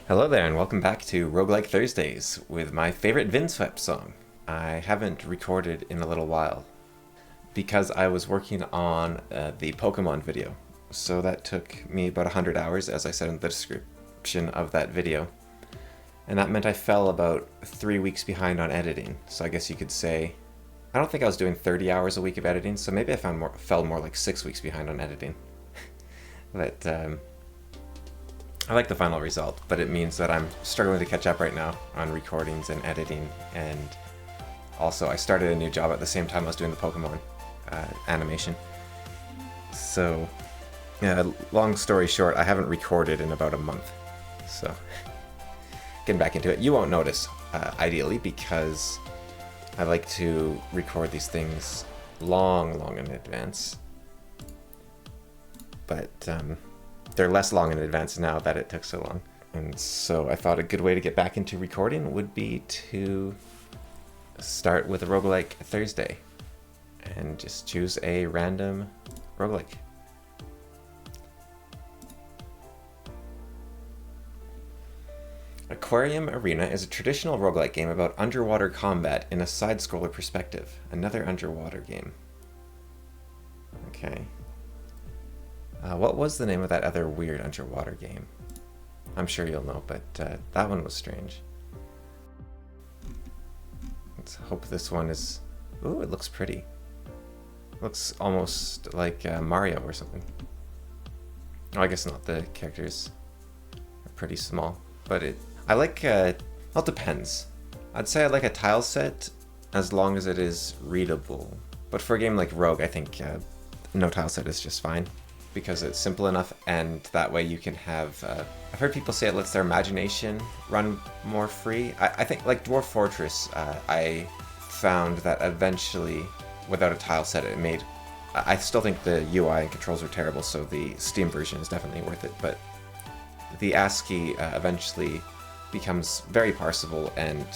Hello there, and welcome back to Roguelike Thursdays with my favorite Windswept song. I haven't recorded in a little while because I was working on the Pokemon video. So that took me about 100 hours, as I said in the description of that video. And that meant I fell about 3 weeks behind on editing. So I guess you could say, I don't think I was doing 30 hours a week of editing, so maybe I fell more like 6 weeks behind on editing. But I like the final result, but it means that I'm struggling to catch up right now on recordings and editing, and also I started a new job at the same time I was doing the Pokemon animation. So, long story short, I haven't recorded in about a month. So, getting back into it. You won't notice, ideally, because I like to record these things long in advance. But, they're less long in advance now that it took so long. And so I thought a good way to get back into recording would be to start with a Roguelike Thursday and just choose a random roguelike. Aquarium Arena is a traditional roguelike game about underwater combat in a side-scroller perspective. Another underwater game. Okay. What was the name of that other weird underwater game? I'm sure you'll know, but that one was strange. Let's hope this one is... Ooh, it looks pretty. Looks almost like Mario or something. Oh, I guess not. The characters are pretty small, but I like... well, it depends. I'd say I like a tile set as long as it is readable. But for a game like Rogue, I think no tile set is just fine, because it's simple enough, and that way you can have... I've heard people say it lets their imagination run more free. I think, like Dwarf Fortress, I found that eventually, without a tile set, it made... I still think the UI and controls were terrible, so the Steam version is definitely worth it, but the ASCII eventually becomes very parsable, and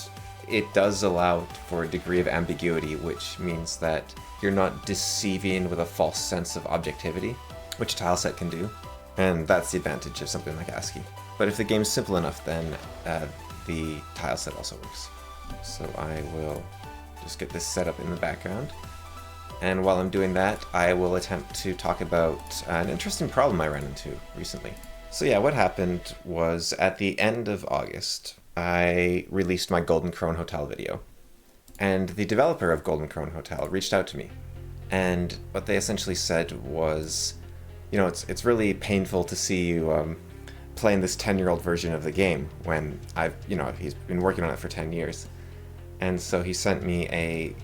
it does allow for a degree of ambiguity, which means that you're not deceiving with a false sense of objectivity, which tile set can do, and that's the advantage of something like ASCII. But if the game's simple enough, then the tile set also works. So I will just get this set up in the background, and while I'm doing that, I will attempt to talk about an interesting problem I ran into recently. So yeah, what happened was at the end of August, I released my Golden Krone Hotel video, and the developer of Golden Krone Hotel reached out to me, and what they essentially said was, you know, it's really painful to see you playing this 10-year-old version of the game when he's been working on it for 10 years. And so he sent me a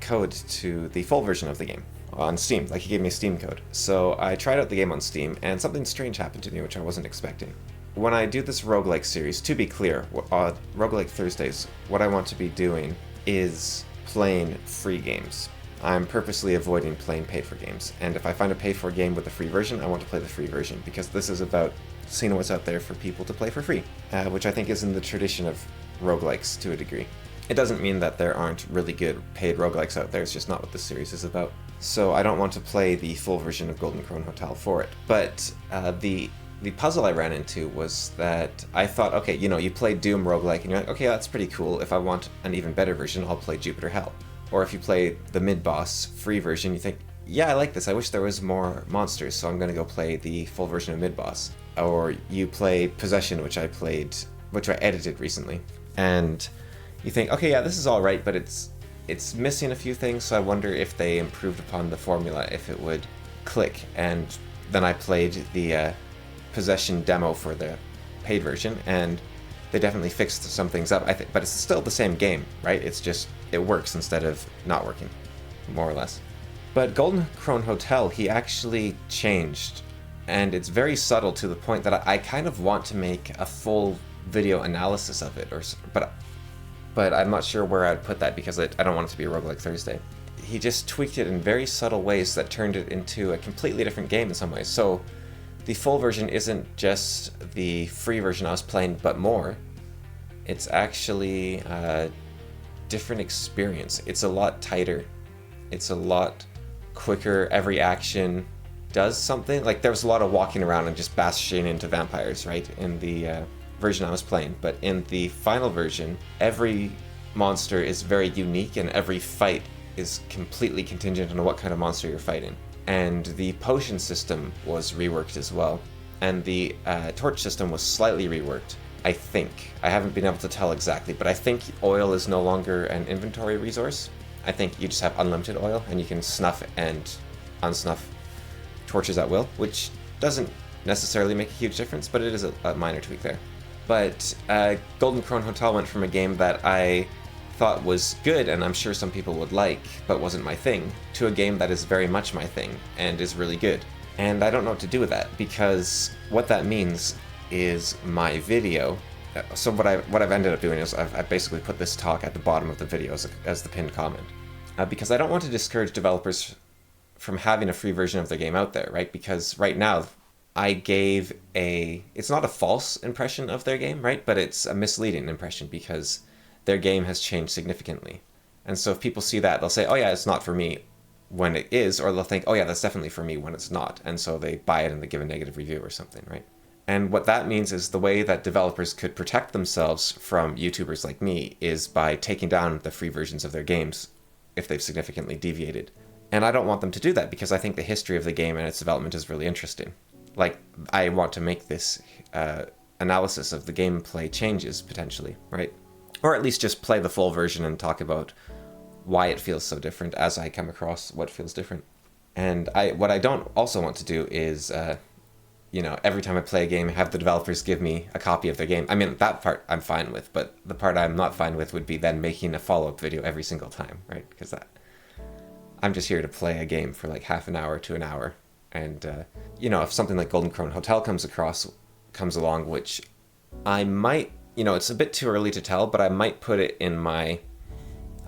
code to the full version of the game on Steam. Like, he gave me a Steam code. So I tried out the game on Steam, and something strange happened to me, which I wasn't expecting. When I do this roguelike series, to be clear, Roguelike Thursdays, what I want to be doing is playing free games. I'm purposely avoiding playing pay-for games, and if I find a pay-for game with a free version, I want to play the free version, because this is about seeing what's out there for people to play for free, which I think is in the tradition of roguelikes to a degree. It doesn't mean that there aren't really good paid roguelikes out there, it's just not what this series is about. So I don't want to play the full version of Golden Krone Hotel for it. But the puzzle I ran into was that I thought, okay, you play Doom roguelike, and you're like, okay, that's pretty cool. If I want an even better version, I'll play Jupiter Hell. Or if you play the mid-boss free version, you think, yeah, I like this. I wish there was more monsters, so I'm going to go play the full version of mid-boss. Or you play Possession, which I edited recently, and you think, okay, yeah, this is all right, but it's missing a few things, so I wonder if they improved upon the formula, if it would click. And then I played the Possession demo for the paid version, and they definitely fixed some things up, I think, but it's still the same game, right? It's just, it works instead of not working, more or less. But Golden Krone Hotel, he actually changed, and it's very subtle to the point that I kind of want to make a full video analysis of it, but I'm not sure where I'd put that, because I don't want it to be a Roguelike Thursday. He just tweaked it in very subtle ways that turned it into a completely different game in some ways. So the full version isn't just the free version I was playing, but more. It's actually a different experience. It's a lot tighter. It's a lot quicker. Every action does something. Like, there was a lot of walking around and just bashing into vampires, right, in the version I was playing, but in the final version, every monster is very unique and every fight is completely contingent on what kind of monster you're fighting. And the potion system was reworked as well. And the torch system was slightly reworked, I think. I haven't been able to tell exactly, but I think oil is no longer an inventory resource. I think you just have unlimited oil and you can snuff and unsnuff torches at will, which doesn't necessarily make a huge difference, but it is a minor tweak there. But Golden Krone Hotel went from a game that I thought was good and I'm sure some people would like, but wasn't my thing, to a game that is very much my thing and is really good. And I don't know what to do with that, because what that means is my video. So what I've ended up doing is I've basically put this talk at the bottom of the video as the pinned comment, because I don't want to discourage developers from having a free version of their game out there, right? Because right now I gave it's not a false impression of their game, right? But it's a misleading impression because their game has changed significantly. And so if people see that, they'll say, oh yeah, it's not for me when it is, or they'll think, oh yeah, that's definitely for me when it's not. And so they buy it and they give a negative review or something, right? And what that means is the way that developers could protect themselves from YouTubers like me is by taking down the free versions of their games if they've significantly deviated. And I don't want them to do that because I think the history of the game and its development is really interesting. Like, I want to make this analysis of the gameplay changes, potentially, right? Or at least just play the full version and talk about why it feels so different as I come across what feels different. And what I don't also want to do is, every time I play a game, have the developers give me a copy of their game. I mean, that part I'm fine with, but the part I'm not fine with would be then making a follow-up video every single time, right? Because I'm just here to play a game for like half an hour to an hour. And, if something like Golden Krone Hotel comes along, which I might, it's a bit too early to tell, but I might put it in my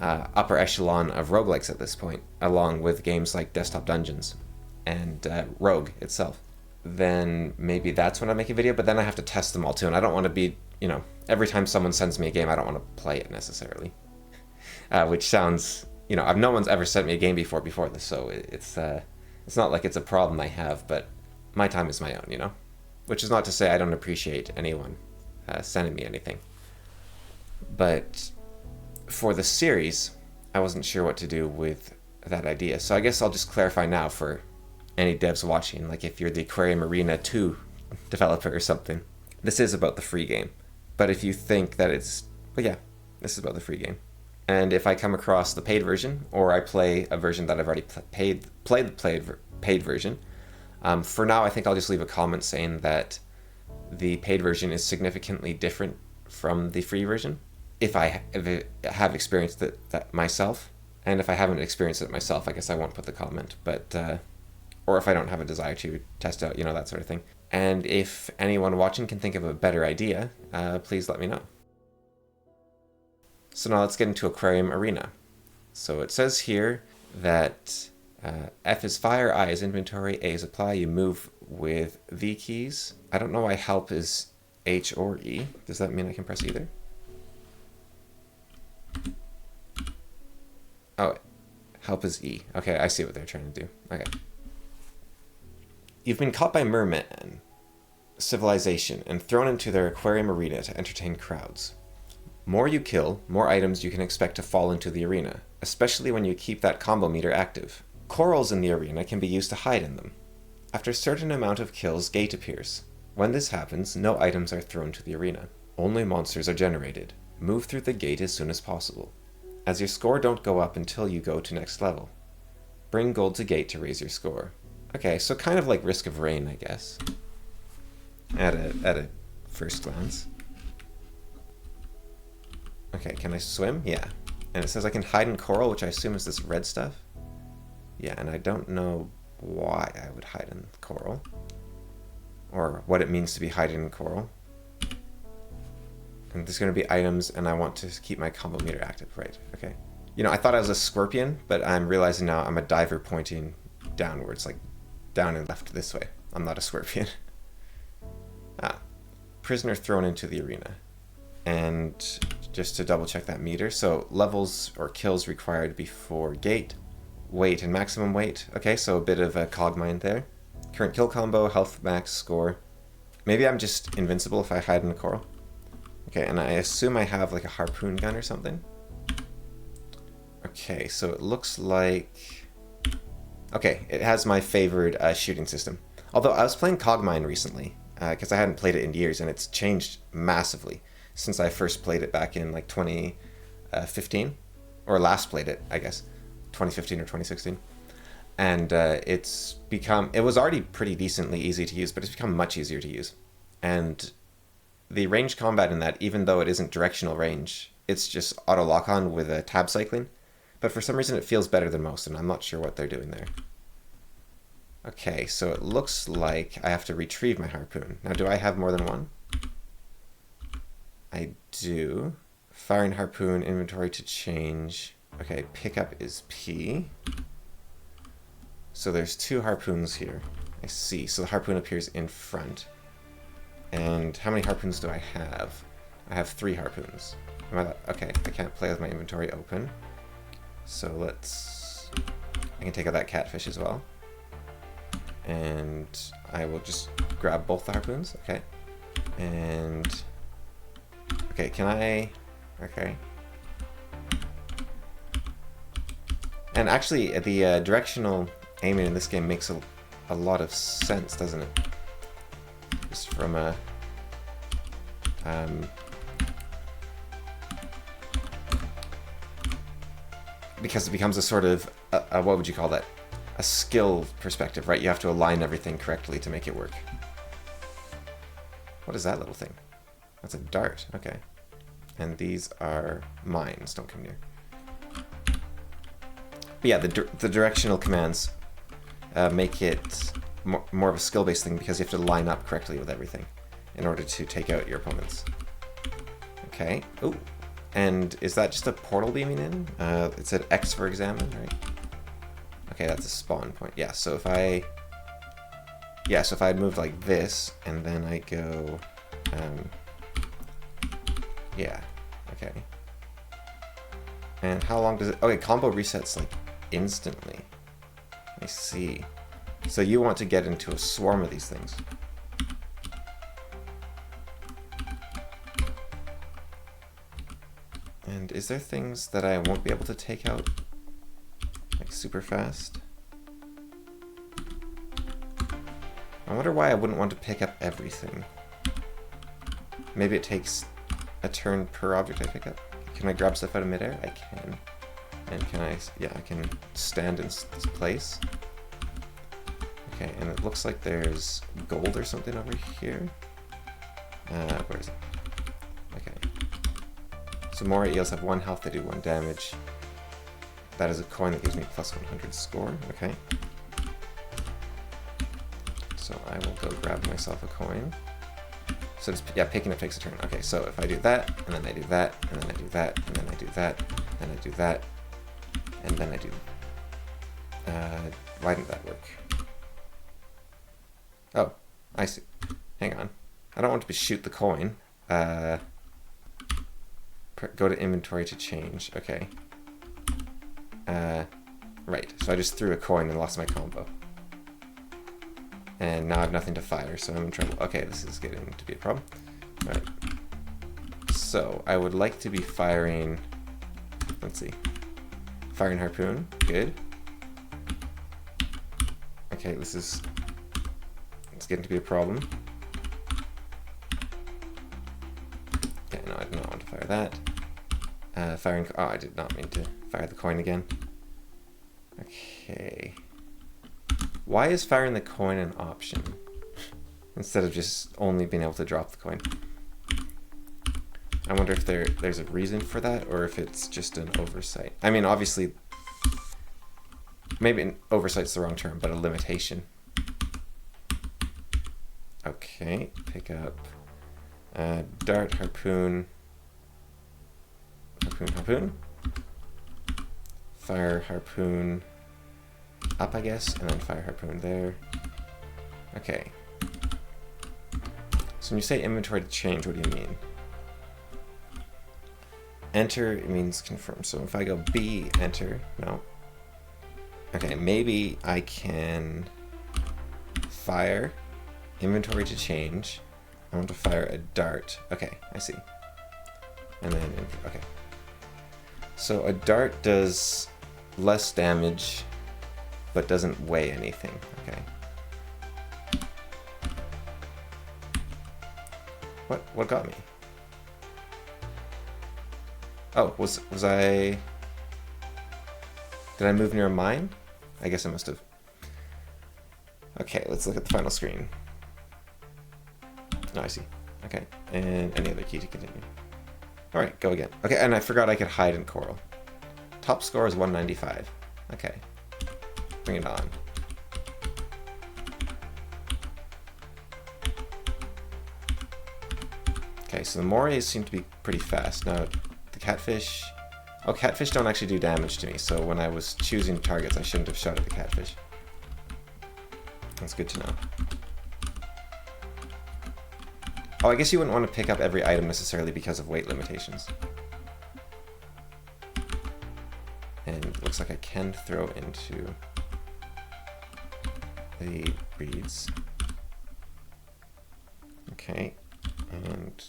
upper echelon of roguelikes at this point, along with games like Desktop Dungeons and Rogue itself. Then maybe that's when I make a video, but then I have to test them all too, and I don't want to be, every time someone sends me a game, I don't want to play it necessarily. Which sounds, no one's ever sent me a game before this, so it's not like it's a problem I have, but my time is my own, Which is not to say I don't appreciate anyone sending me anything. But for the series, I wasn't sure what to do with that idea. So I guess I'll just clarify now for any devs watching, like if you're the Aquarium Arena 2 developer or something. This is about the free game. But if you think that this is about the free game. And if I come across the paid version, or I play a version that I've already played the paid version, for now I think I'll just leave a comment saying that the paid version is significantly different from the free version, if I have experienced that myself. And if I haven't experienced it myself, I guess I won't put the comment, but or if I don't have a desire to test out, that sort of thing. And if anyone watching can think of a better idea, please let me know. So now let's get into Aquarium Arena. So it says here that F is fire, I is inventory, A is apply. You move with V keys. I don't know why help is H or E. Does that mean I can press either? Oh, help is E. Okay, I see what they're trying to do. Okay. You've been caught by mermen civilization and thrown into their aquarium arena to entertain crowds. More you kill, more items you can expect to fall into the arena, especially when you keep that combo meter active. Corals in the arena can be used to hide in them. After a certain amount of kills, gate appears. When this happens, no items are thrown to the arena. Only monsters are generated. Move through the gate as soon as possible, as your score don't go up until you go to next level. Bring gold to gate to raise your score. Okay, so kind of like Risk of Rain, I guess. At a first glance. Okay, can I swim? Yeah. And it says I can hide in coral, which I assume is this red stuff. Yeah, and I don't know why I would hide in coral. Or what it means to be hiding in coral. And there's going to be items, and I want to keep my combo meter active. Right, okay. I thought I was a scorpion, but I'm realizing now I'm a diver pointing downwards, like down and left this way. I'm not a scorpion. Prisoner thrown into the arena. And just to double check that meter, so levels or kills required before gate, weight and maximum weight. Okay, so a bit of a cogmind there. Current kill combo, health max, score. Maybe I'm just invincible if I hide in the coral. Okay, and I assume I have like a harpoon gun or something. Okay, so it looks like... Okay, it has my favored shooting system. Although I was playing Cogmine recently, because I hadn't played it in years, and it's changed massively since I first played it back in like 2015, or last played it, I guess, 2015 or 2016. And it's become... It was already pretty decently easy to use, but it's become much easier to use. And the range combat in that, even though it isn't directional range, it's just auto lock-on with a tab cycling. But for some reason it feels better than most, and I'm not sure what they're doing there. Okay, so it looks like I have to retrieve my harpoon. Now, do I have more than one? I do. Firing harpoon, inventory to change. Okay, pickup is P. So there's 2 harpoons here. I see. So the harpoon appears in front. And how many harpoons do I have? I have 3 harpoons. Okay, I can't play with my inventory open. So let's... I can take out that catfish as well. And I will just grab both the harpoons. Okay. And... Okay, can I... Okay. And actually, the directional aiming in this game makes a lot of sense, doesn't it? Just from a... because it becomes a sort of, what would you call that? A skill perspective, right? You have to align everything correctly to make it work. What is that little thing? That's a dart, okay. And these are mines, don't come near. But yeah, the directional commands make it more of a skill-based thing because you have to line up correctly with everything in order to take out your opponents. Okay, ooh. And is that just a portal beaming in? It said X for examine, right? Okay, that's a spawn point. Yeah, so if I... Yeah, so if I had moved like this, and then I go... yeah, okay. And how long does it... Okay, combo resets like instantly. I see. So you want to get into a swarm of these things. And is there things that I won't be able to take out like super fast? I wonder why I wouldn't want to pick up everything. Maybe it takes a turn per object I pick up. Can I grab stuff out of midair? I can. And can I... Yeah, I can stand in this place. Okay, and it looks like there's gold or something over here. Where is it? Okay. So more eels have 1 health, they do 1 damage. That is a coin that gives me plus 100 score. Okay. So I will go grab myself a coin. So just, yeah, picking up takes a turn. Okay, so if I do that, and then I do that, and then I do that, and then I do that, and I do that, and then I do... why didn't that work? Oh, I see. Hang on. I don't want to shoot the coin. Go to inventory to change. Okay. Right. So I just threw a coin and lost my combo. And now I have nothing to fire, so I'm in trouble. Okay, this is getting to be a problem. Alright. So I would like to be firing... Let's see. Firing harpoon. Good. Okay, this is... It's getting to be a problem. Okay, no, I do not want to fire that. Firing... Oh, I did not mean to fire the coin again. Okay. Why is firing the coin an option? Instead of just only being able to drop the coin. I wonder if there's a reason for that, or if it's just an oversight. I mean, obviously... Maybe an oversight's the wrong term, but a limitation. Okay, pick up... dart, harpoon... Harpoon. Fire harpoon up, I guess, and then fire harpoon there. Okay. So when you say inventory to change, what do you mean? Enter, it means confirm. So if I go B, enter, no. Okay, maybe I can fire inventory to change. I want to fire a dart. Okay, I see. And then, okay. So a dart does less damage, but doesn't weigh anything. Okay. What got me? Oh, was I... Did I move near a mine? I guess I must have. Okay, let's look at the final screen. Oh, I see. Okay, and any other key to continue. Alright, go again. Okay, and I forgot I could hide in coral. Top score is 195. Okay. Bring it on. Okay, so the morays seem to be pretty fast. Now, the catfish... Oh, catfish don't actually do damage to me, so when I was choosing targets, I shouldn't have shot at the catfish. That's good to know. Oh, I guess you wouldn't want to pick up every item necessarily because of weight limitations. And it looks like I can throw into the reeds. Okay, and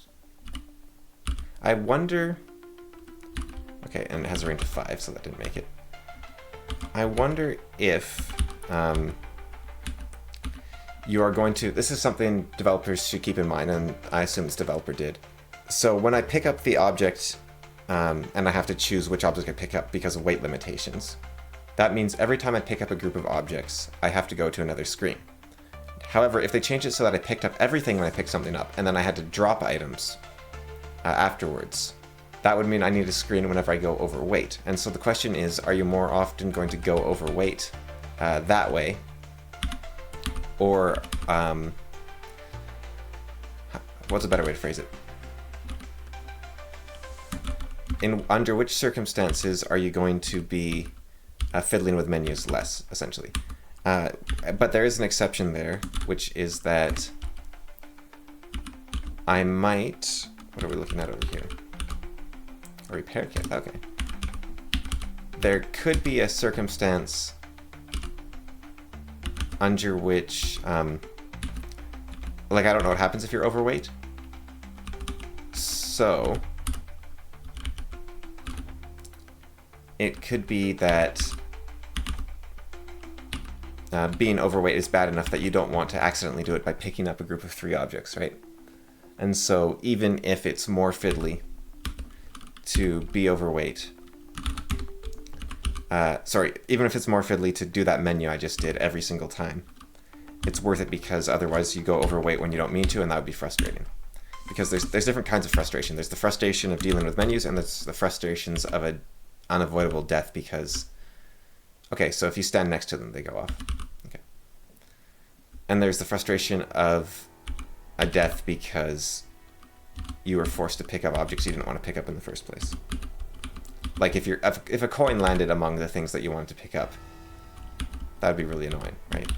I wonder... Okay, and it has a range of 5, so that didn't make it. I wonder if you are going to... This is something developers should keep in mind, and I assume this developer did. So when I pick up the object, and I have to choose which object I pick up because of weight limitations, that means every time I pick up a group of objects, I have to go to another screen. However, if they change it so that I picked up everything when I picked something up, and then I had to drop items afterwards, that would mean I need a screen whenever I go overweight. And so the question is, are you more often going to go overweight that way? Or, what's a better way to phrase it? Under which circumstances are you going to be fiddling with menus less, essentially? But there is an exception there, which is that I might... What are we looking at over here? A repair kit, okay. There could be a circumstance under which, like, I don't know what happens if you're overweight. So, it could be that being overweight is bad enough that you don't want to accidentally do it by picking up a group of 3 objects, right? And so, even if it's more fiddly to be overweight, even if it's more fiddly to do that menu I just did every single time, it's worth it because otherwise you go overweight when you don't mean to, and that would be frustrating. Because there's different kinds of frustration. There's the frustration of dealing with menus, and there's the frustrations of an unavoidable death because... Okay, so if you stand next to them, they go off. Okay. And there's the frustration of a death because you were forced to pick up objects you didn't want to pick up in the first place. Like if a coin landed among the things that you wanted to pick up, that would be really annoying, right?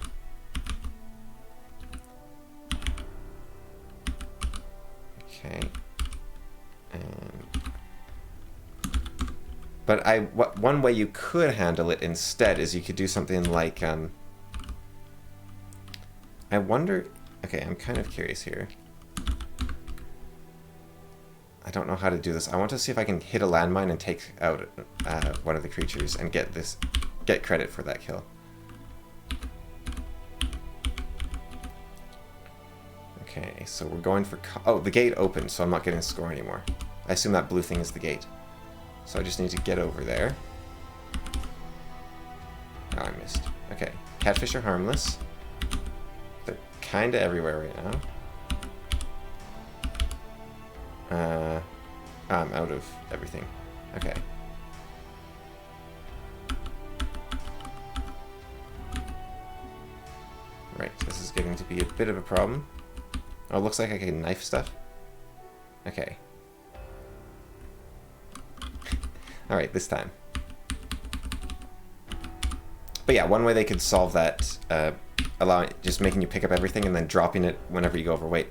Okay. But one way you could handle it instead is you could do something like I wonder. Okay, I'm kind of curious here. I don't know how to do this. I want to see if I can hit a landmine and take out one of the creatures and get credit for that kill. Okay, so we're going for... Oh, the gate opened, so I'm not getting a score anymore. I assume that blue thing is the gate. So I just need to get over there. Oh, I missed. Okay, catfish are harmless. They're kind of everywhere right now. I'm out of everything. Okay. Right, this is getting to be a bit of a problem. Oh, it looks like I can knife stuff. Okay. Alright, this time. But yeah, one way they could solve that, just making you pick up everything and then dropping it whenever you go overweight,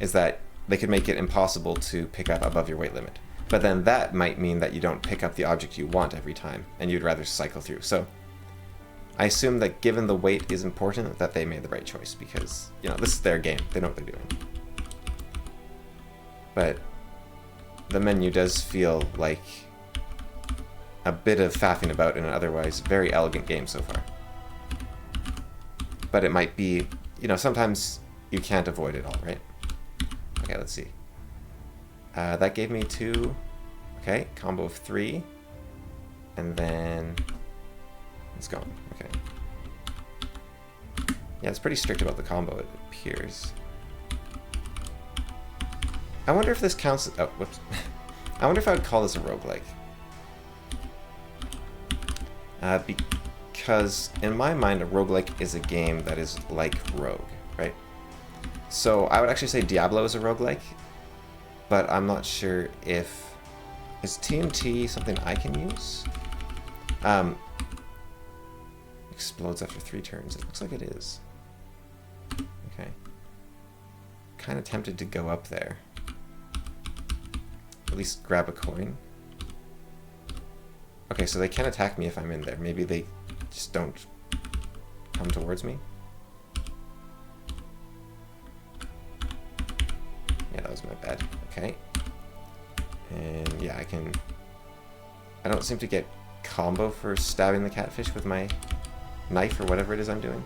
is that they could make it impossible to pick up above your weight limit. But then that might mean that you don't pick up the object you want every time, and you'd rather cycle through. So I assume that given the weight is important, that they made the right choice, because, you know, this is their game. They know what they're doing. But the menu does feel like a bit of faffing about in an otherwise very elegant game so far. But it might be, you know, sometimes you can't avoid it all, right? Okay, let's see. That gave me 2. Okay, combo of 3. And then it's gone. Okay. Yeah, it's pretty strict about the combo, it appears. I wonder if this counts... Oh, whoops. I wonder if I would call this a roguelike. Because in my mind, a roguelike is a game that is like Rogue, right? So I would actually say Diablo is a roguelike, but I'm not sure if... Is TNT something I can use? Explodes after 3 turns. It looks like it is. Okay. Kind of tempted to go up there. At least grab a coin. Okay, so they can attack me if I'm in there. Maybe they just don't come towards me. Yeah, that was my bad. Okay. And yeah, I don't seem to get combo for stabbing the catfish with my knife or whatever it is I'm doing.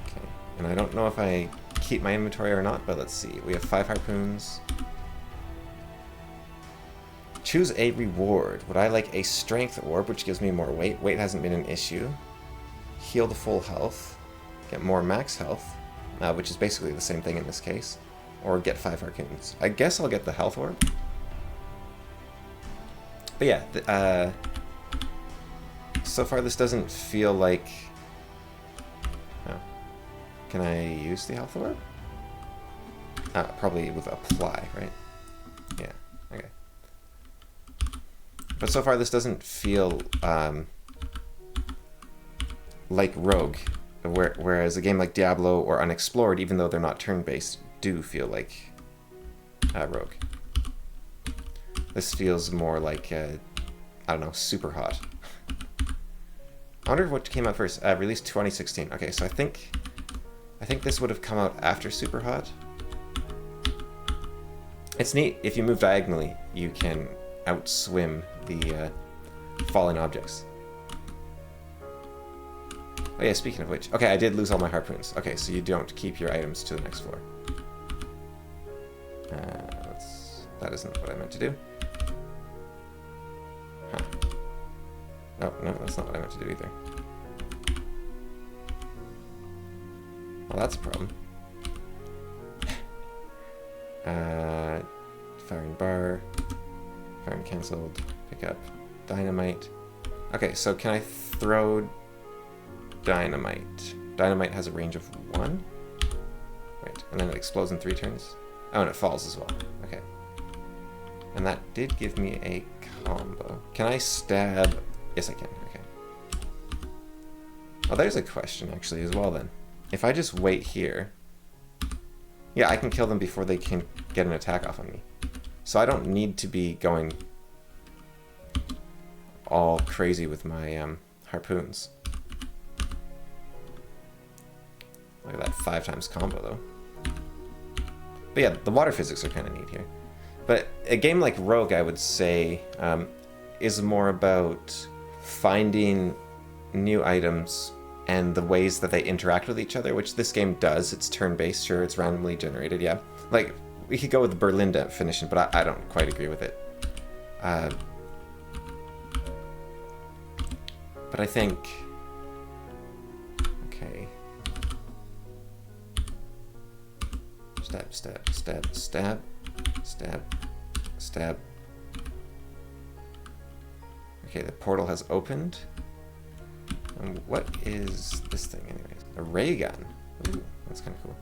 Okay, and I don't know if I keep my inventory or not, but let's see. We have 5 harpoons. Choose a reward. Would I like a strength orb, which gives me more weight? Weight hasn't been an issue. Heal to full health. Get more max health, which is basically the same thing in this case. Or get 5 harpoons. I guess I'll get the health orb. But yeah, so far this doesn't feel like... Oh. Can I use the health orb? Probably with apply, right? Yeah, okay. But so far this doesn't feel like Rogue, whereas a game like Diablo or Unexplored, even though they're not turn-based, do feel like Rogue. This feels more like, I don't know, Superhot. I wonder what came out first. Released 2016. Okay, so I think this would have come out after Superhot. It's neat. If you move diagonally, you can outswim the falling objects. Oh yeah, speaking of which. Okay, I did lose all my harpoons. Okay, so you don't keep your items to the next floor. That isn't what I meant to do. Huh. Oh, no, that's not what I meant to do either. Well, that's a problem. Firing bar. Firing cancelled. Pick up dynamite. Okay, so can I throw dynamite? Dynamite has a range of 1. Right, and then it explodes in 3 turns. Oh, and it falls as well. Okay. And that did give me a combo. Can I stab? Yes, I can. Okay. Oh, there's a question actually as well then. If I just wait here, yeah, I can kill them before they can get an attack off on me. So I don't need to be going all crazy with my harpoons. Look at that 5 times combo though. But yeah, the water physics are kind of neat here. But a game like Rogue, I would say, is more about finding new items and the ways that they interact with each other, which this game does. It's turn-based, sure, it's randomly generated, yeah. Like, we could go with the Berlin definition, but I don't quite agree with it. But I think... Okay. Stab, stab, stab, stab, stab, stab. Okay, the portal has opened. And what is this thing anyways? A ray gun. Ooh, that's kind of cool.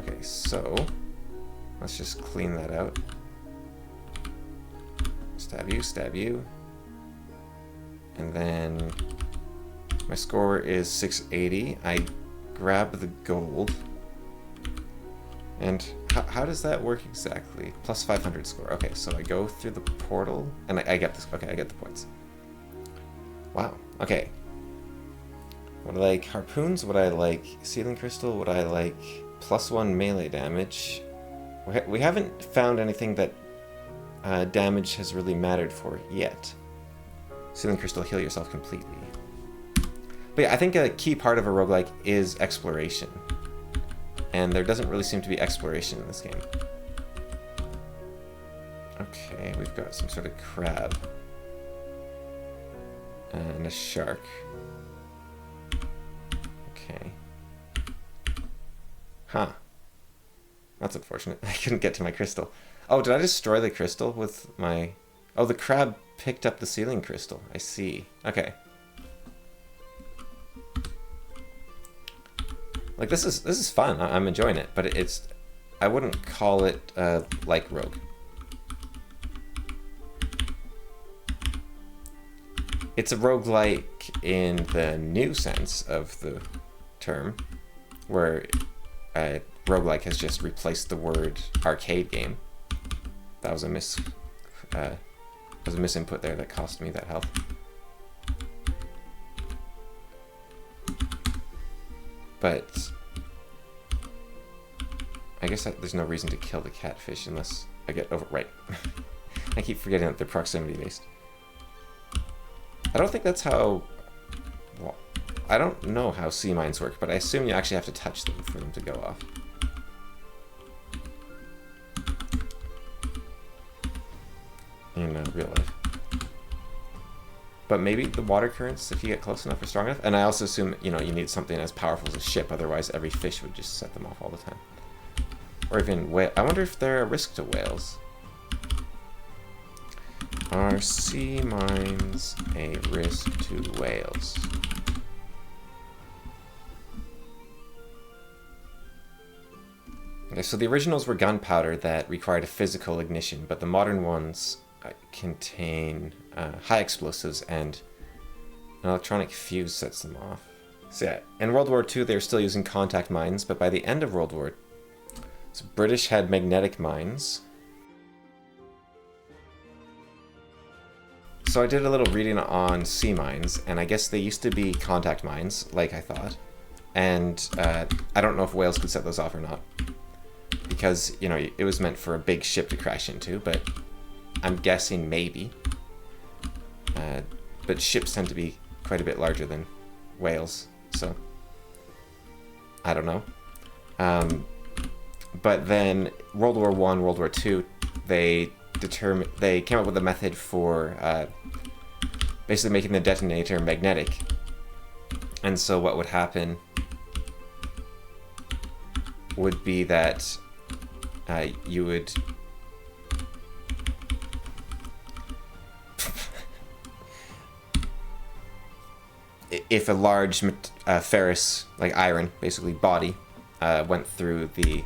Okay, so let's just clean that out. Stab you, stab you. And then my score is 680. I grab the gold. And how does that work exactly? Plus 500 score. Okay, so I go through the portal, and I get this. Okay, I get the points. Wow. Okay. Would I like harpoons? Would I like ceiling crystal? Would I like +1 melee damage? We haven't found anything that damage has really mattered for yet. Ceiling crystal, heal yourself completely. But yeah, I think a key part of a roguelike is exploration. And there doesn't really seem to be exploration in this game. Okay, we've got some sort of crab. And a shark. Okay. Huh. That's unfortunate. I couldn't get to my crystal. Oh, did I destroy the crystal with my... Oh, the crab picked up the ceiling crystal. I see. Okay. Like, this is fun. I'm enjoying it, but it's... I wouldn't call it like Rogue. It's a roguelike in the new sense of the term, where roguelike has just replaced the word arcade game. That was a misinput there that cost me that health. But I guess there's no reason to kill the catfish unless I get over... Right. I keep forgetting that they're proximity based. I don't think that's how... Well, I don't know how sea mines work, but I assume you actually have to touch them for them to go off. In real life. But maybe the water currents, if you get close enough, are strong enough. And I also assume, you know, you need something as powerful as a ship, otherwise every fish would just set them off all the time. Or even whale. I wonder if they're a risk to whales. Are sea mines a risk to whales? Okay, so the originals were gunpowder that required a physical ignition, but the modern ones contain high explosives, and an electronic fuse sets them off. So yeah, in World War II they were still using contact mines, but by the end of World War, so British had magnetic mines. So I did a little reading on sea mines, and I guess they used to be contact mines, like I thought. And I don't know if whales could set those off or not, because, you know, it was meant for a big ship to crash into, but I'm guessing maybe. But ships tend to be quite a bit larger than whales, so I don't know. But then World War I, World War II, they came up with a method for basically making the detonator magnetic. And so what would happen would be that you would if a large ferrous, like iron, basically body, went through the...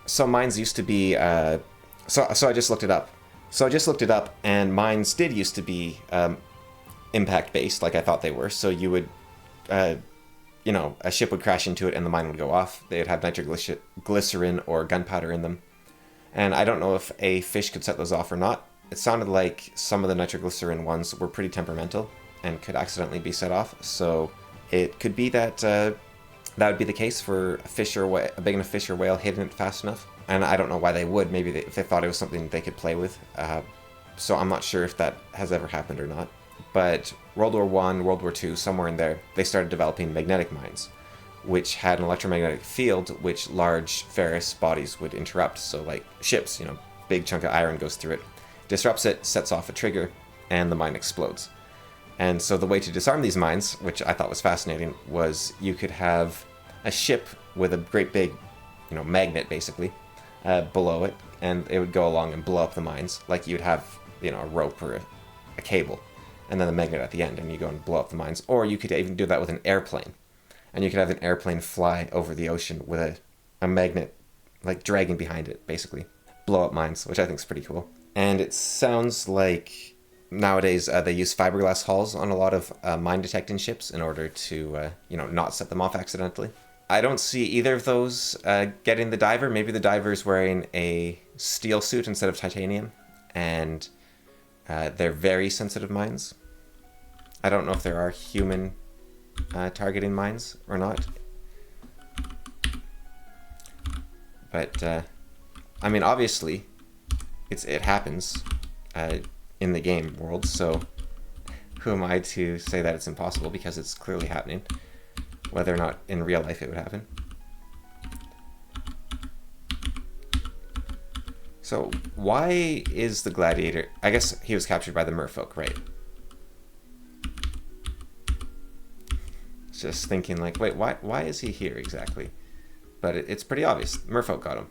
So mines used to be... So I just looked it up. And mines did used to be impact-based, like I thought they were. So you would... you know, a ship would crash into it and the mine would go off. They would have nitroglycerin or gunpowder in them. And I don't know if a fish could set those off or not. It sounded like some of the nitroglycerin ones were pretty temperamental and could accidentally be set off. So it could be that that would be the case for a fish or a big enough fish or whale hitting it fast enough. And I don't know why they would. Maybe if they thought it was something they could play with. So I'm not sure if that has ever happened or not. But World War I, World War II, somewhere in there, they started developing magnetic mines, which had an electromagnetic field which large ferrous bodies would interrupt. So like ships, you know, big chunk of iron goes through it, disrupts it, sets off a trigger, and the mine explodes. And so the way to disarm these mines, which I thought was fascinating, was you could have a ship with a great big, you know, magnet basically below it, and it would go along and blow up the mines. Like you'd have, you know, a rope or a cable, and then the magnet at the end, and you go and blow up the mines. Or you could even do that with an airplane, and you could have an airplane fly over the ocean with a magnet like dragging behind it, basically. Blow up mines, which I think is pretty cool. And it sounds like nowadays they use fiberglass hulls on a lot of mine detecting ships in order to, you know, not set them off accidentally. I don't see either of those getting the diver. Maybe the diver's wearing a steel suit instead of titanium, and they're very sensitive mines. I don't know if there are human targeting mines or not. But, I mean, obviously, it happens in the game world, so who am I to say that it's impossible, because it's clearly happening, whether or not in real life it would happen. So why is the gladiator... I guess he was captured by the merfolk, right? Just thinking like, wait, why is he here exactly? But it's pretty obvious. Merfolk got him.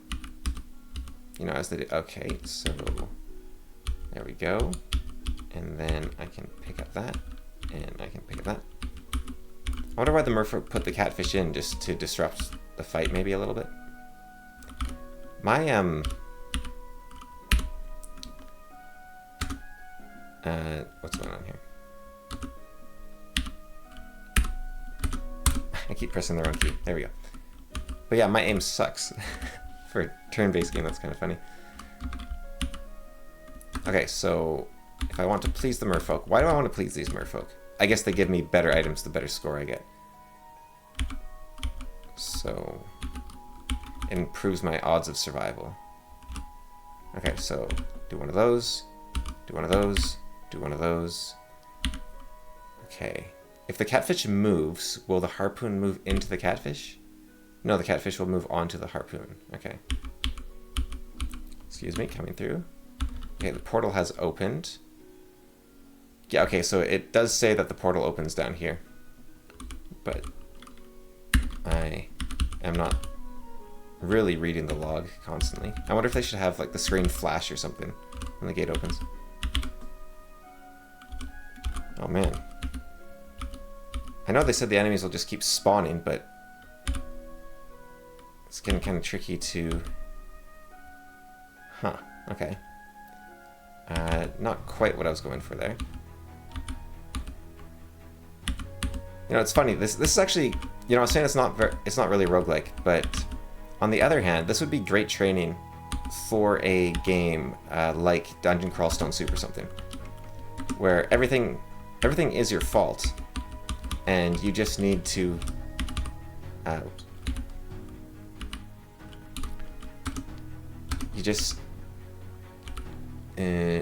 You know, as they did. Okay, so there we go. And then I can pick up that, and I can pick up that. I wonder why the merfolk put the catfish in, just to disrupt the fight maybe a little bit. My what's going on here? I keep pressing the wrong key. There we go. But yeah, my aim sucks. For a turn-based game, that's kind of funny. Okay, so if I want to please the merfolk, why do I want to please these merfolk? I guess they give me better items the better score I get. So it improves my odds of survival. Okay, so do one of those, do one of those, do one of those. Okay. If the catfish moves, will the harpoon move into the catfish? No, the catfish will move onto the harpoon. Okay. Excuse me, coming through. Okay, the portal has opened. Yeah, okay, so it does say that the portal opens down here. But I am not really reading the log constantly. I wonder if they should have like the screen flash or something when the gate opens. Oh man. I know they said the enemies will just keep spawning, but it's getting kind of tricky to... Huh, okay. Not quite what I was going for there. You know, it's funny, this is actually, you know, I was saying it's not really roguelike, but on the other hand, this would be great training for a game like Dungeon Crawl Stone Soup or something, where everything is your fault, and you just need to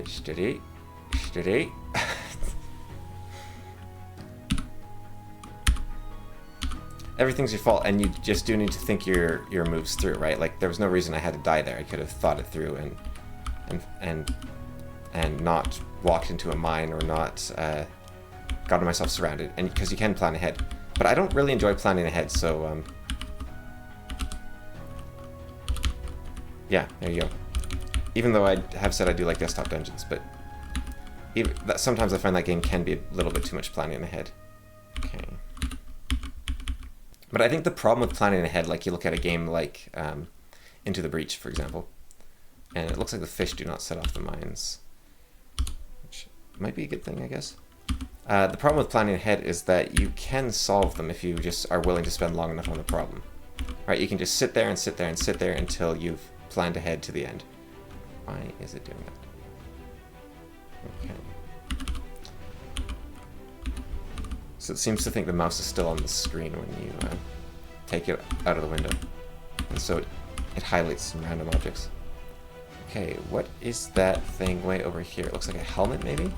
steady. Everything's your fault, and you just do need to think your moves through, right? Like, there was no reason I had to die there. I could have thought it through and not walked into a mine, or not gotten myself surrounded, and because you can plan ahead. But I don't really enjoy planning ahead, so yeah, there you go. Even though I have said I do like desktop dungeons, but sometimes I find that game can be a little bit too much planning ahead. Okay. But I think the problem with planning ahead, like you look at a game like Into the Breach, for example, and it looks like the fish do not set off the mines, which might be a good thing, I guess. The problem with planning ahead is that you can solve them if you just are willing to spend long enough on the problem. Right? You can just sit there and sit there and sit there until you've planned ahead to the end. Why is it doing that? Okay. So it seems to think the mouse is still on the screen when you take it out of the window. And so it highlights some random objects. Okay, what is that thing way over here? It looks like a helmet, maybe?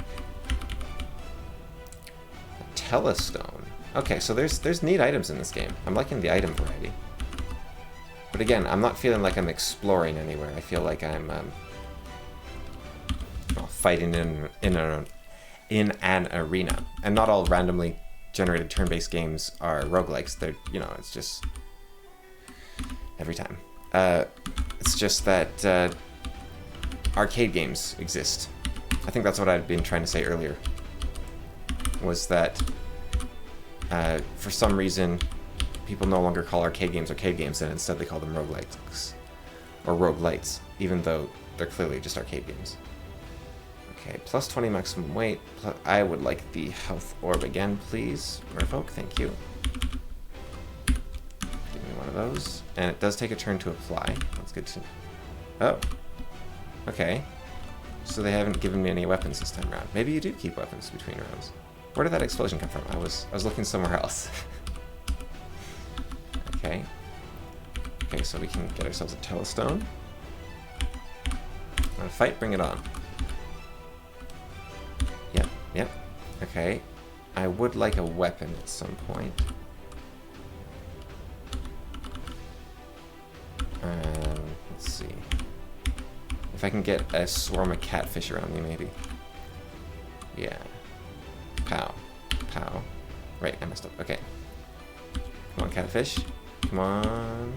A telestone. Okay, so there's neat items in this game. I'm liking the item variety. But again, I'm not feeling like I'm exploring anywhere. I feel like I'm fighting in an arena. And not all randomly generated turn-based games are roguelikes. They're, you know, it's just every time. It's just that arcade games exist. I think that's what I've been trying to say earlier, was that for some reason people no longer call arcade games, and instead they call them roguelikes or roguelites, even though they're clearly just arcade games. Okay, plus 20 maximum weight. I would like the health orb again, please. Merfolk, thank you. Give me one of those. And it does take a turn to apply. That's good to... Oh. Okay. So they haven't given me any weapons this time around. Maybe you do keep weapons between rounds. Where did that explosion come from? I was looking somewhere else. Okay. Okay, so we can get ourselves a telestone. Want to fight? Bring it on. Yep, yep. Okay. I would like a weapon at some point. Let's see. If I can get a swarm of catfish around me, maybe. Yeah. Pow. Pow. Right, I messed up. Okay. Come on, catfish. Come on.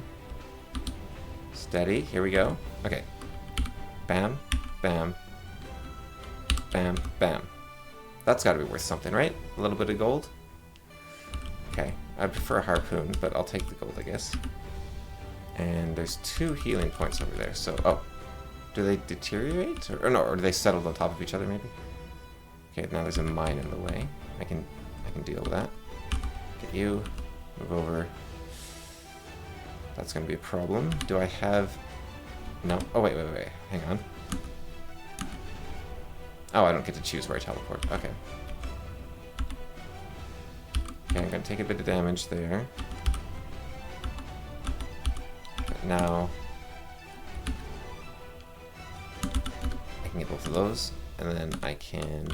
Steady. Here we go. Okay. Bam. Bam. Bam. Bam. That's got to be worth something, right? A little bit of gold? Okay. I prefer a harpoon, but I'll take the gold, I guess. And there's 2 healing points over there, so... Oh. Do they deteriorate? Or no, or do they settle on top of each other, maybe? Okay, now there's a mine in the way. I can deal with that. Get you. Move over. That's going to be a problem. Do I have... No. Oh, wait. Hang on. Oh, I don't get to choose where I teleport. Okay. Okay, I'm going to take a bit of damage there. But now... I can get both of those, and then I can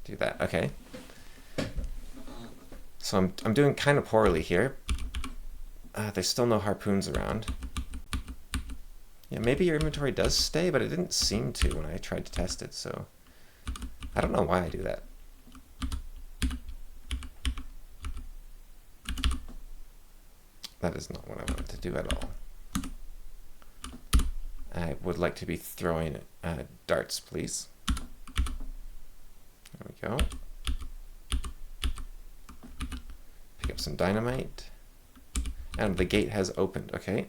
do that. Okay. So I'm doing kind of poorly here. There's still no harpoons around. Yeah, maybe your inventory does stay, but it didn't seem to when I tried to test it, so... I don't know why I do that. That is not what I wanted to do at all. I would like to be throwing darts, please. There we go. Pick up some dynamite. And the gate has opened. Okay.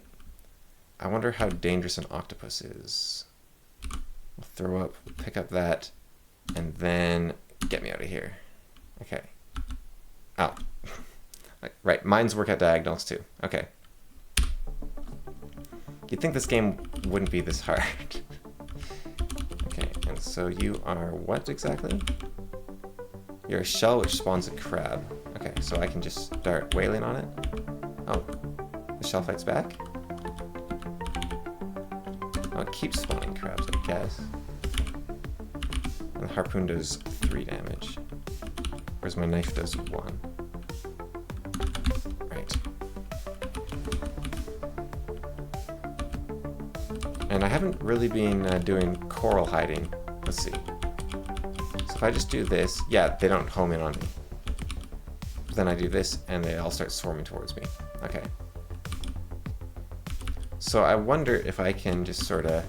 I wonder how dangerous an octopus is. We'll throw up, pick up that, and then get me out of here. Okay. Oh. Right, mines work at diagonals too. Okay. You'd think this game wouldn't be this hard. Okay, and so you are what exactly? You're a shell which spawns a crab. Okay, so I can just start wailing on it. Oh, the shell fights back? Oh, it keeps spawning crabs, I guess. And the harpoon does 3 damage. Whereas my knife does 1. And I haven't really been doing coral hiding. Let's see. So if I just do this, yeah, they don't home in on me. But then I do this, and they all start swarming towards me. Okay. So I wonder if I can just sort of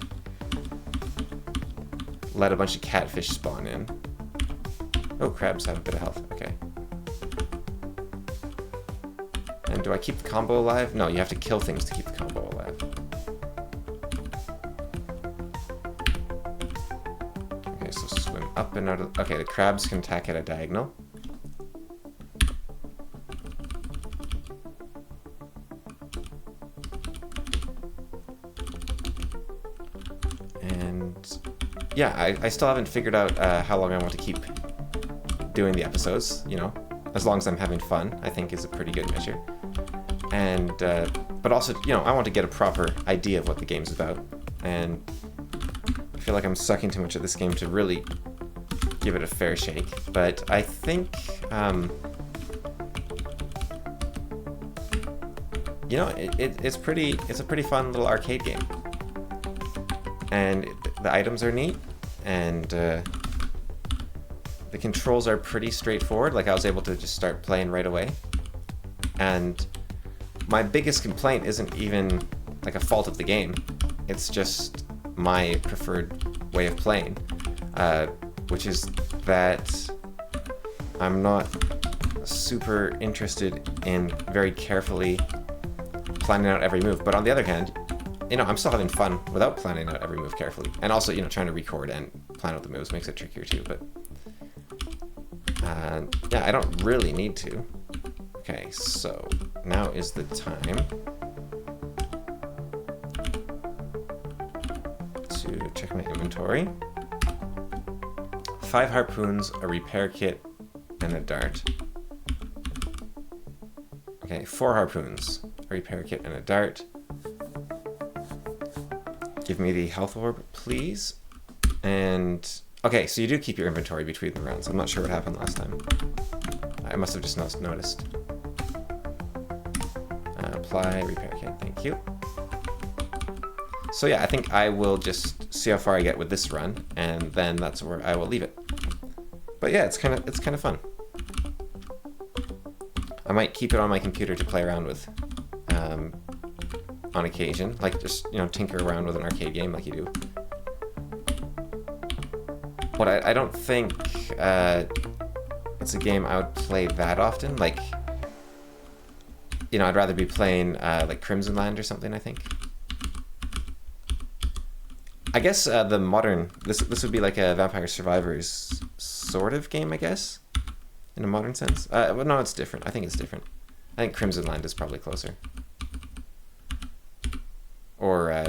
let a bunch of catfish spawn in. Oh, crabs have a bit of health. Okay. And do I keep the combo alive? No, you have to kill things to keep the combo alive. Up and out of... Okay, the crabs can attack at a diagonal. And... yeah, I still haven't figured out how long I want to keep doing the episodes, you know. As long as I'm having fun, I think is a pretty good measure. And, but also, you know, I want to get a proper idea of what the game's about. And I feel like I'm sucking too much at this game to really give it a fair shake, but I think, you know, it's a pretty fun little arcade game, and the items are neat, and the controls are pretty straightforward. Like I was able to just start playing right away, and my biggest complaint isn't even like a fault of the game; it's just my preferred way of playing. Which is that I'm not super interested in very carefully planning out every move. But on the other hand, you know, I'm still having fun without planning out every move carefully. And also, you know, trying to record and plan out the moves makes it trickier too. But yeah, I don't really need to. Okay, so now is the time to check my inventory. 5 harpoons, a repair kit, and a dart. Okay, 4 harpoons, a repair kit, and a dart. Give me the health orb, please. And okay, so you do keep your inventory between the rounds. I'm not sure what happened last time. I must have just not noticed. Apply repair kit, thank you. So yeah, I think I will just see how far I get with this run, and then that's where I will leave it. But yeah, it's kind of fun. I might keep it on my computer to play around with on occasion, like just, you know, tinker around with an arcade game like you do. But I don't think it's a game I would play that often. Like, you know, I'd rather be playing like Crimson Land or something, I think. I guess the modern, this would be like a Vampire Survivors sort of game, I guess, in a modern sense. Well, no, it's different. I think it's different. I think Crimson Land is probably closer. Or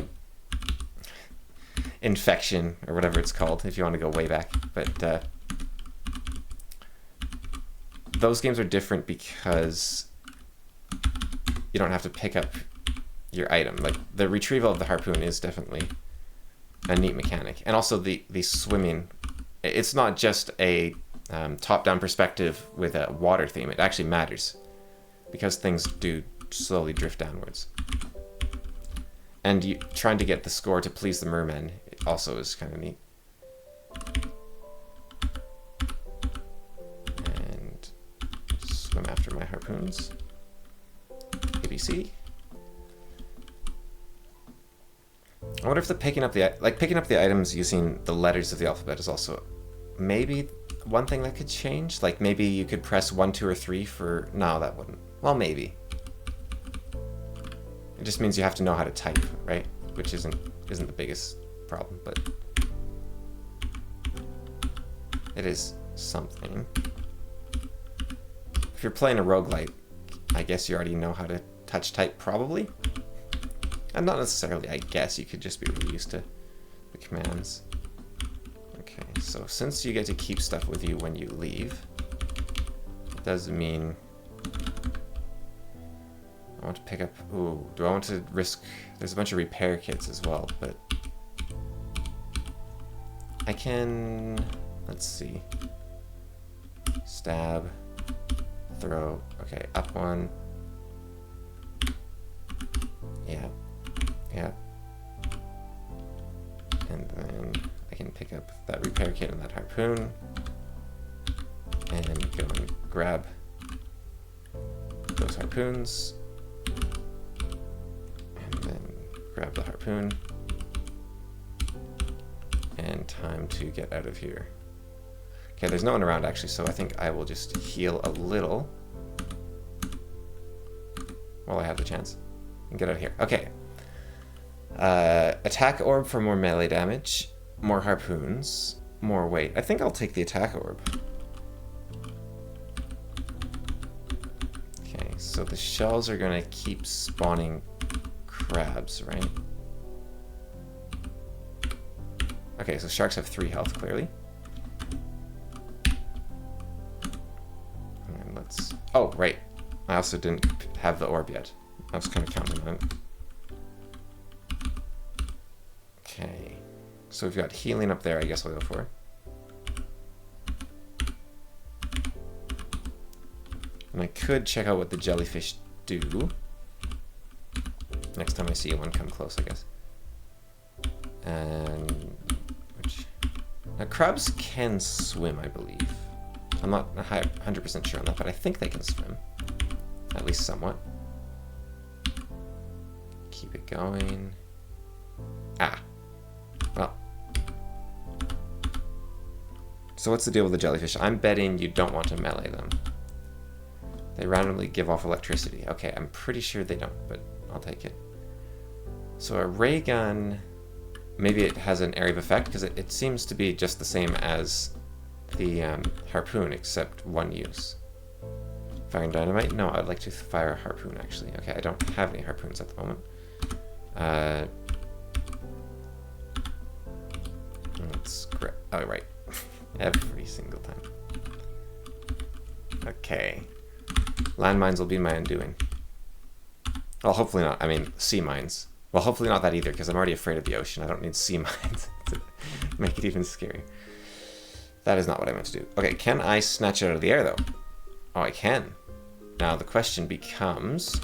Infection, or whatever it's called, if you want to go way back. But those games are different because you don't have to pick up your item. Like, the retrieval of the harpoon is definitely a neat mechanic. And also the swimming, it's not just a top-down perspective with a water theme. It actually matters because things do slowly drift downwards. And trying to get the score to please the merman also is kind of neat. And swim after my harpoons. ABC. I wonder if picking up the items using the letters of the alphabet is also maybe one thing that could change. Like maybe you could press 1, 2, or 3 for. No, that wouldn't. Well, maybe. It just means you have to know how to type, right? Which isn't the biggest problem, but it is something. If you're playing a roguelike, I guess you already know how to touch type, probably. And not necessarily, I guess. You could just be really used to the commands. Okay, so since you get to keep stuff with you when you leave, it does mean I want to pick up... Ooh, do I want to risk... There's a bunch of repair kits as well, but I can... Let's see. Stab. Throw. Okay, up 1. Yeah. Yeah. And then I can pick up that repair kit and that harpoon. And go and grab those harpoons. And then grab the harpoon. And time to get out of here. Okay, there's no one around actually, so I think I will just heal a little while I have the chance and get out of here. Okay. Attack orb for more melee damage, more harpoons, more weight. I think I'll take the attack orb. Okay, so the shells are gonna keep spawning crabs, right? Okay, so sharks have 3 health, clearly. And let's... Oh, right. I also didn't have the orb yet. I was kind of counting on it. Okay. So we've got healing up there, I guess I'll go for. And I could check out what the jellyfish do. Next time I see one come close, I guess. And... Now, crabs can swim, I believe. I'm not 100% sure on that, but I think they can swim. At least somewhat. Keep it going. Ah. Well. So what's the deal with the jellyfish? I'm betting you don't want to melee them. They randomly give off electricity. Okay, I'm pretty sure they don't, but I'll take it. So a ray gun... Maybe it has an area of effect, because it seems to be just the same as the harpoon, except 1 use. Firing dynamite? No, I'd like to fire a harpoon, actually. Okay, I don't have any harpoons at the moment. Let's grab... Oh, right. Every single time. Okay. Landmines will be my undoing. Well, hopefully not. I mean, sea mines. Well, hopefully not that either, because I'm already afraid of the ocean. I don't need sea mines to make it even scarier. That is not what I meant to do. Okay, can I snatch it out of the air, though? Oh, I can. Now, the question becomes...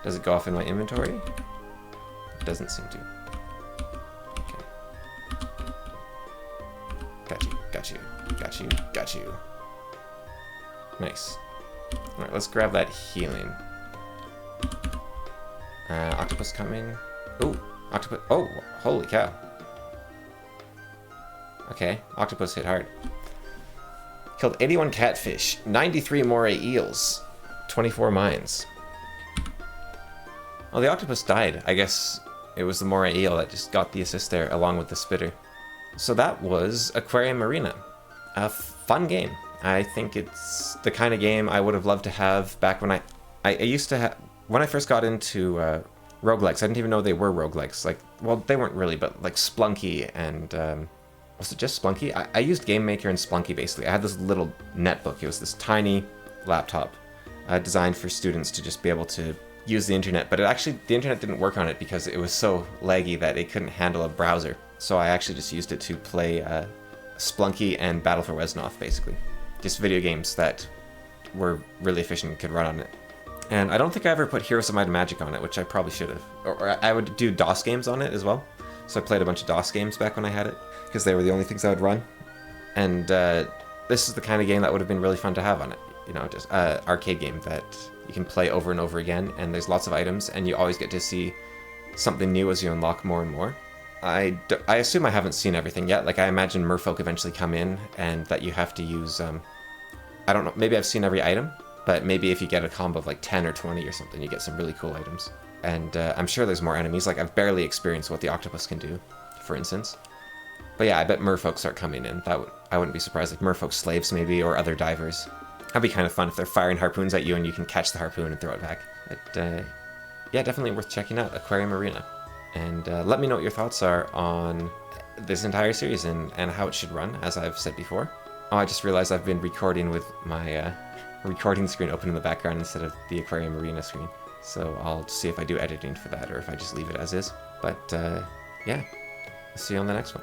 Does it go off in my inventory? It doesn't seem to. Okay. Got you, got you, got you, got you. Nice. Alright, let's grab that healing. Octopus coming. Ooh, octopus. Oh, holy cow. Okay, octopus hit hard. Killed 81 catfish, 93 moray eels, 24 mines. Oh, the octopus died. I guess it was the moray eel that just got the assist there along with the spitter. So that was Aquarium Arena. A fun game. I think it's the kind of game I would have loved to have back when I used to have... When I first got into roguelikes, I didn't even know they were roguelikes. Like, well, they weren't really, but like Splunky and... was it just Splunky? I used Game Maker and Splunky, basically. I had this little netbook. It was this tiny laptop designed for students to just be able to use the internet. But the internet didn't work on it because it was so laggy that it couldn't handle a browser. So I actually just used it to play Splunky and Battle for Wesnoth, basically. Just video games that were really efficient and could run on it. And I don't think I ever put Heroes of Might and Magic on it, which I probably should have. Or I would do DOS games on it as well. So I played a bunch of DOS games back when I had it, because they were the only things I would run. And this is the kind of game that would have been really fun to have on it. You know, just arcade game that you can play over and over again, and there's lots of items, and you always get to see something new as you unlock more and more. I assume I haven't seen everything yet. Like, I imagine merfolk eventually come in, and that you have to use... I don't know, maybe I've seen every item, but maybe if you get a combo of like 10 or 20 or something, you get some really cool items. And I'm sure there's more enemies. Like, I've barely experienced what the octopus can do, for instance. But yeah, I bet merfolk start coming in. I wouldn't be surprised. Like, merfolk slaves maybe, or other divers. That'd be kind of fun if they're firing harpoons at you and you can catch the harpoon and throw it back. But yeah, definitely worth checking out, Aquarium Arena. And let me know what your thoughts are on this entire series and how it should run, as I've said before. Oh, I just realized I've been recording with my recording screen open in the background instead of the Aquarium Arena screen. So I'll see if I do editing for that or if I just leave it as is. But yeah, I'll see you on the next one.